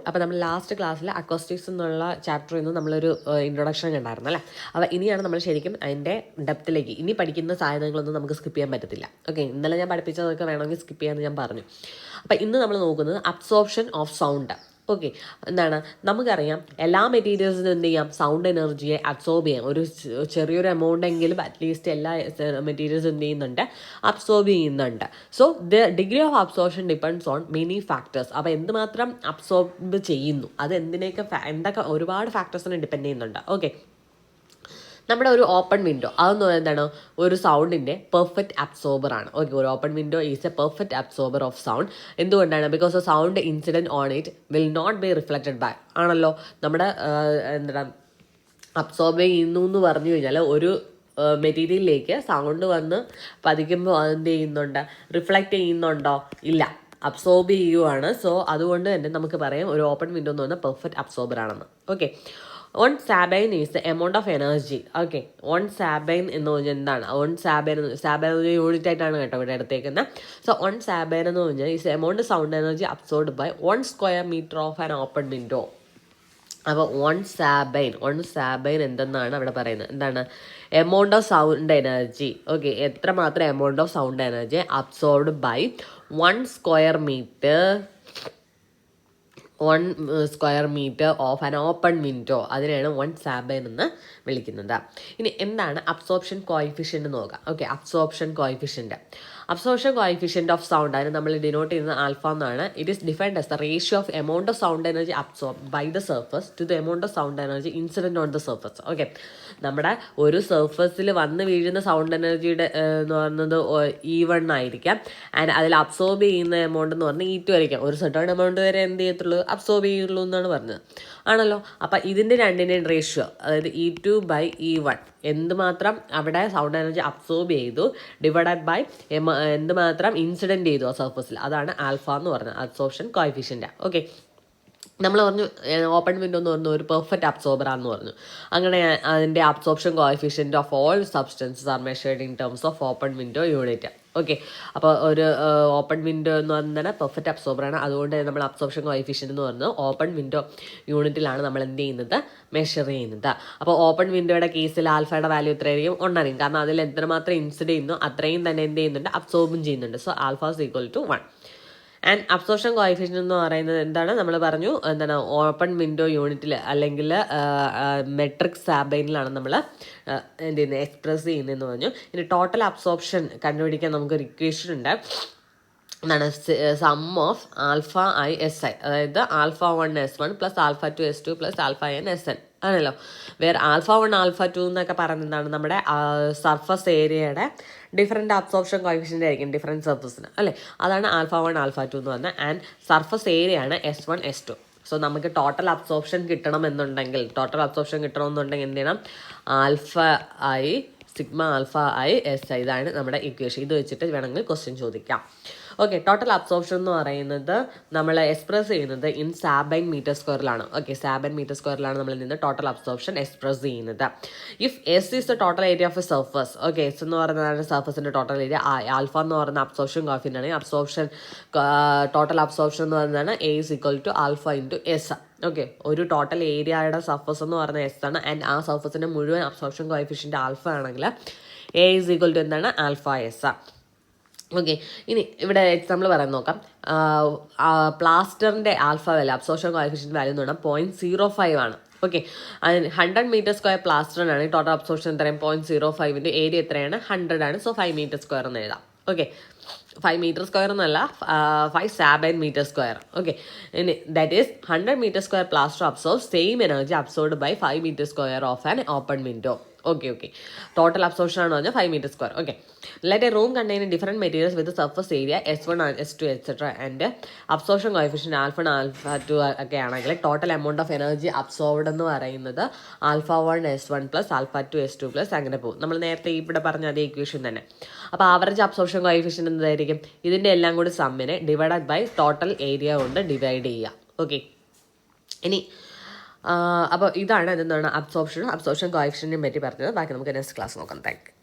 അപ്പോൾ നമ്മൾ ലാസ്റ്റ് ക്ലാസ്സിൽ അക്കോസ്റ്റിക്സ് എന്നുള്ള ചാപ്റ്ററിൽ നിന്ന് നമ്മളൊരു ഇൻട്രൊഡക്ഷൻ കണ്ടായിരുന്നു അല്ലേ. അപ്പോൾ ഇനിയാണ് നമ്മൾ ശരിക്കും അതിൻ്റെ ഡെപ്തിലേക്ക് ഇനി പഠിക്കുന്ന സാധനങ്ങളൊന്നും നമുക്ക് സ്കിപ്പ് ചെയ്യാൻ പറ്റത്തില്ല. ഓക്കെ, ഇന്നലെ ഞാൻ പഠിപ്പിച്ചതൊക്കെ വേണമെങ്കിൽ സ്കിപ്പ് ചെയ്യാമെന്ന് ഞാൻ പറഞ്ഞു. അപ്പോൾ ഇന്ന് നമ്മൾ നോക്കുന്നത് അബ്സോർപ്ഷൻ ഓഫ് സൗണ്ട്. ഓക്കെ, എന്താണ് നമുക്കറിയാം എല്ലാ മെറ്റീരിയൽസിനും എന്ത് ചെയ്യാം, സൗണ്ട് എനർജിയെ അബ്സോർബ് ചെയ്യാം. ഒരു ചെറിയൊരു എമൗണ്ട് എങ്കിലും അറ്റ്ലീസ്റ്റ് എല്ലാ മെറ്റീരിയൽസും എന്ത് ചെയ്യുന്നുണ്ട്, അബ്സോർബ് ചെയ്യുന്നുണ്ട്. So the degree of absorption depends on many factors. അപ്പോൾ എന്തുമാത്രം അബ്സോർബ് ചെയ്യുന്നു അത് എന്തൊക്കെ ഒരുപാട് ഫാക്ടേഴ്സിനെ ഡിപ്പെൻഡ് ചെയ്യുന്നുണ്ട്. ഓക്കെ, നമ്മുടെ ഒരു ഓപ്പൺ വിൻഡോ അതെന്ന് പറയുന്നത് എന്താണ്, ഒരു സൗണ്ടിൻ്റെ പെർഫെക്റ്റ് അബ്സോർബർ ആണ്. ഓക്കെ, ഒരു open window is a perfect absorber of sound. എന്തുകൊണ്ടാണ്? Because a sound incident on it will not be reflected back ആണല്ലോ. നമ്മുടെ എന്താണ് അബ്സോർബ് ചെയ്യുന്നു എന്ന് പറഞ്ഞു കഴിഞ്ഞാൽ ഒരു മെറ്റീരിയലിലേക്ക് സൗണ്ട് വന്ന് പതിക്കുമ്പോൾ അതെന്ത് ചെയ്യുന്നുണ്ട്, റിഫ്ലക്റ്റ് ചെയ്യുന്നുണ്ടോ? ഇല്ല, അബ്സോർബ് ചെയ്യുവാണ്. സോ അതുകൊണ്ട് തന്നെ നമുക്ക് പറയാം ഒരു ഓപ്പൺ വിൻഡോ എന്ന് പറഞ്ഞാൽ പെർഫെക്റ്റ് അബ്സോർബർ ആണെന്ന്. Okay, 1 sabine is the amount of energy. Okay, 1 sabine എന്ന് പറഞ്ഞാൽ എന്താണ്? 1 sabine ഒരു യൂണിറ്റ് ആയിട്ടാണ് കേട്ടോ ഇവിടെ എടുത്തേക്കുന്നത്. സോ 1 sabine എന്ന് പറഞ്ഞാൽ is amount sound energy absorbed by 1 square meter of an open window. അപ്പോൾ 1 sabine എന്തെന്നാണ് അവിടെ പറയുന്നത്, എന്താണ്? Amount of sound energy. Okay, എത്രമാത്രം amount of sound energy absorbed by 1 square meter of an open window. അതിനെയാണ് 1 sabine എന്ന് വിളിക്കുന്നത്. ഇനി എന്താണ് അബ്സോർപ്ഷൻ കോയിഫിഷ്യൻ്റ് എന്ന് നോക്കാം. Okay, absorption coefficient of sound അതിന് നമ്മൾ ഡിനോട്ട് ചെയ്യുന്നത് ആൽഫ എന്നാണ്. It is defined as the ratio of amount of sound energy absorb by the surface to the amount of sound energy incident on the surface. Okay, നമ്മുടെ ഒരു സർഫസിൽ വന്ന് വീഴുന്ന sound എനർജിയുടെ എന്ന് പറയുന്നത് E1 ആയിരിക്കാം. ആൻഡ് അതിൽ അബ്സോർബ് ചെയ്യുന്ന എമൗണ്ട് എന്ന് പറഞ്ഞാൽ E2 ആയിരിക്കാം. ഒരു സെർട്ടൺ എമൗണ്ട് വരെ എന്ത് ചെയ്യത്തുള്ളൂ, അബ്സോർബ് ചെയ്യുള്ളൂ എന്നാണ് പറഞ്ഞത് ആണല്ലോ. അപ്പം ഇതിൻ്റെ രണ്ടിൻ്റെയും റേഷ്യോ, അതായത് E2 by E1 എന്തുമാത്രം അവിടെ സൗണ്ട് എനർജി അബ്സോർബ് ചെയ്തു ഡിവൈഡഡ് ബൈ എന്തുമാത്രം ഇൻസിഡൻറ്റ് ചെയ്തു ആ സർഫസിൽ, അതാണ് ആൽഫ എന്ന് പറഞ്ഞത്, അബ്സോർപ്ഷൻ കോയിഫിഷ്യൻ്റ്. ഓക്കെ, നമ്മൾ പറഞ്ഞു ഓപ്പൺ വിൻഡോ എന്ന് പറഞ്ഞു ഒരു പെർഫെക്റ്റ് അബ്സോർബറാന്ന് പറഞ്ഞു. അങ്ങനെ അതിൻ്റെ absorption coefficient of all substances R measured in terms of open window unit. Okay, അപ്പോൾ ഒരു ഓപ്പൺ വിൻഡോ എന്ന് പറഞ്ഞാൽ പെർഫെക്റ്റ് അബ്സോർബറാണ്. അതുകൊണ്ട് നമ്മൾ അബ്സോർപ്ഷൻ കോയിഫിഷ്യൻ്റ് എന്ന് പറയുന്നത് ഓപ്പൺ വിൻഡോ യൂണിറ്റിലാണ് നമ്മൾ എന്ത് ചെയ്യുന്നത്, മെഷർ ചെയ്യുന്നത്. അപ്പോൾ ഓപ്പൺ വിൻഡോയുടെ കേസിൽ ആൽഫയുടെ വാല്യൂ എത്രയായിരിക്കും, 1 ആയിരിക്കും. കാരണം അതിൽ എത്രമാത്രം ഇൻസിഡ് ചെയ്യുന്നു അത്രയും തന്നെ എന്ത് ചെയ്യുന്നുണ്ട്, അബ്സോർബും ചെയ്യുന്നുണ്ട്. So alpha is equal to 1. And absorption coefficient എന്ന് പറയുന്നത് എന്താണ്, നമ്മൾ പറഞ്ഞു എന്താണ്, ഓപ്പൺ വിൻഡോ യൂണിറ്റിൽ അല്ലെങ്കിൽ മെട്രിക് സാബൈനിലാണ് നമ്മൾ എന്ത് ചെയ്യുന്നത്, എക്സ്പ്രസ് ചെയ്യുന്നതെന്ന് പറഞ്ഞു. ഇനി ടോട്ടൽ അബ്സോർപ്ഷൻ കണ്ടുപിടിക്കാൻ നമുക്കൊരു ഇക്വേഷൻ ഉണ്ട്, എന്താണ്, sum of alpha i si, അതായത് alpha 1 S1 plus alpha 2 S2 plus alpha n Sn ആണല്ലോ. വേറെ ആൽഫ 1 ആൽഫ 2 എന്നൊക്കെ പറയുന്നതാണ് നമ്മുടെ സർഫസ് ഏരിയയുടെ ഡിഫറെൻറ്റ് അബ്സോർപ്ഷൻ കോയിഫിഷ്യൻ്റ് ആയിരിക്കും ഡിഫറെൻറ്റ് സർഫസിന് അല്ലേ. അതാണ് ആൽഫ 1 ആൽഫ 2 എന്ന് പറഞ്ഞാൽ. ആൻഡ് സർഫസ് ഏരിയ ആണ് S1 S2. സോ നമുക്ക് ടോട്ടൽ അബ്സോർപ്ഷൻ കിട്ടണമെന്നുണ്ടെങ്കിൽ എന്ത് ചെയ്യണം, alpha i sigma alpha i Si, ഇതാണ് നമ്മുടെ ഇക്വേഷൻ. ഇത് വെച്ചിട്ട് വേണമെങ്കിൽ ക്വസ്റ്റ്യൻ ചോദിക്കാം. ഓക്കെ, ടോട്ടൽ അബ്സോർപ്ഷൻ എന്ന് പറയുന്നത് നമ്മൾ എക്സ്പ്രസ് ചെയ്യുന്നത് ഇൻ സാബൈൻ മീറ്റർ സ്ക്വയറിലാണ്. ഓക്കെ, സാബൈൻ മീറ്റർ സ്ക്വയറിലാണ് നമ്മൾ നിന്ന് ടോട്ടൽ അബ്സോർപ്ഷൻ എക്സ്പ്രസ് ചെയ്യുന്നത്. If S is the total area of A surface. Okay, S എന്ന് പറയുന്നതാണ് സർഫസിൻ്റെ ടോട്ടൽ ഏരിയ. ആൽഫ എന്ന് പറയുന്ന അബ്സോർപ്ഷൻ കോഫിൻ്റെ ആണ്. ടോട്ടൽ അബ്സോർപ്ഷൻ എന്ന് പറയുന്നതാണ് A is equal to alpha into S. Okay, ഒരു ടോട്ടൽ ഏരിയയുടെ സർഫസ് എന്ന് പറയുന്നത് എസ് ആണ്. ആൻഡ് ആ സർഫസിൻ്റെ മുഴുവൻ അബ്സോർപ്ഷൻ കോഫിഷ്യൻ്റ് ആൽഫ ആണെങ്കിൽ A is equal to എന്താണ്, ആൽഫ എസ്. ഓക്കെ, ഇനി ഇവിടെ എക്സാമ്പിൾ പറയാൻ നോക്കാം. പ്ലാസ്റ്ററിൻ്റെ alpha value, absorption coefficient value എന്ന് പറഞ്ഞാൽ 0.05 ആണ്. ഓക്കെ, അതിന് 100 മീറ്റർ സ്ക്വയർ പ്ലാസ്റ്ററിനാണ് ടോട്ടൽ അബ്സോർപ്ഷൻ എത്രയും 0.05 ഏരിയ എത്രയാണ്, 100 ആണ്. സോ 5 മീറ്റർ സ്ക്വയർ എന്ന് എഴുതാം. ഓക്കെ, 5 മീറ്റർ സ്ക്വയർ എന്നല്ല, 5 sabine മീറ്റർ സ്ക്വയർ. ഓക്കെ, ഇനി that is 100 metre square plaster absorb same energy absorbed by 5 metre square of an open window. Okay, total absorption ആണ് പറഞ്ഞാൽ 5 metre square. Okay, let a room containing different materials with surface area S1 S2 etcetera and absorption coefficient alpha 1 alpha 2 ഒക്കെ ആണെങ്കിൽ total amount of energy absorbed എന്ന് പറയുന്നത് alpha 1 S1 plus alpha 2 S2 plus അങ്ങനെ പോകും. നമ്മൾ നേരത്തെ ഇവിടെ പറഞ്ഞ അതേ ഇക്വേഷൻ തന്നെ. അപ്പോൾ ആവറേജ് അബ്സോർപ്ഷൻ കോഎഫിഷ്യന്റ് എന്തായിരിക്കും, ഇതിൻ്റെ എല്ലാം കൂടി സമ്മിനെ ഡിവൈഡഡ് ബൈ ടോട്ടൽ ഏരിയ കൊണ്ട് ഡിവൈഡ് ചെയ്യുക. ഓക്കെ, ഇനി അപ്പോൾ ഇതാണ് എന്താണ് അബ്സോർപ്ഷൻ കോഎഫിഷ്യന്റിനെ പറ്റി പറഞ്ഞത്. ബാക്കി നമുക്ക് നെക്സ്റ്റ് ക്ലാസ് നോക്കാം. Thank you.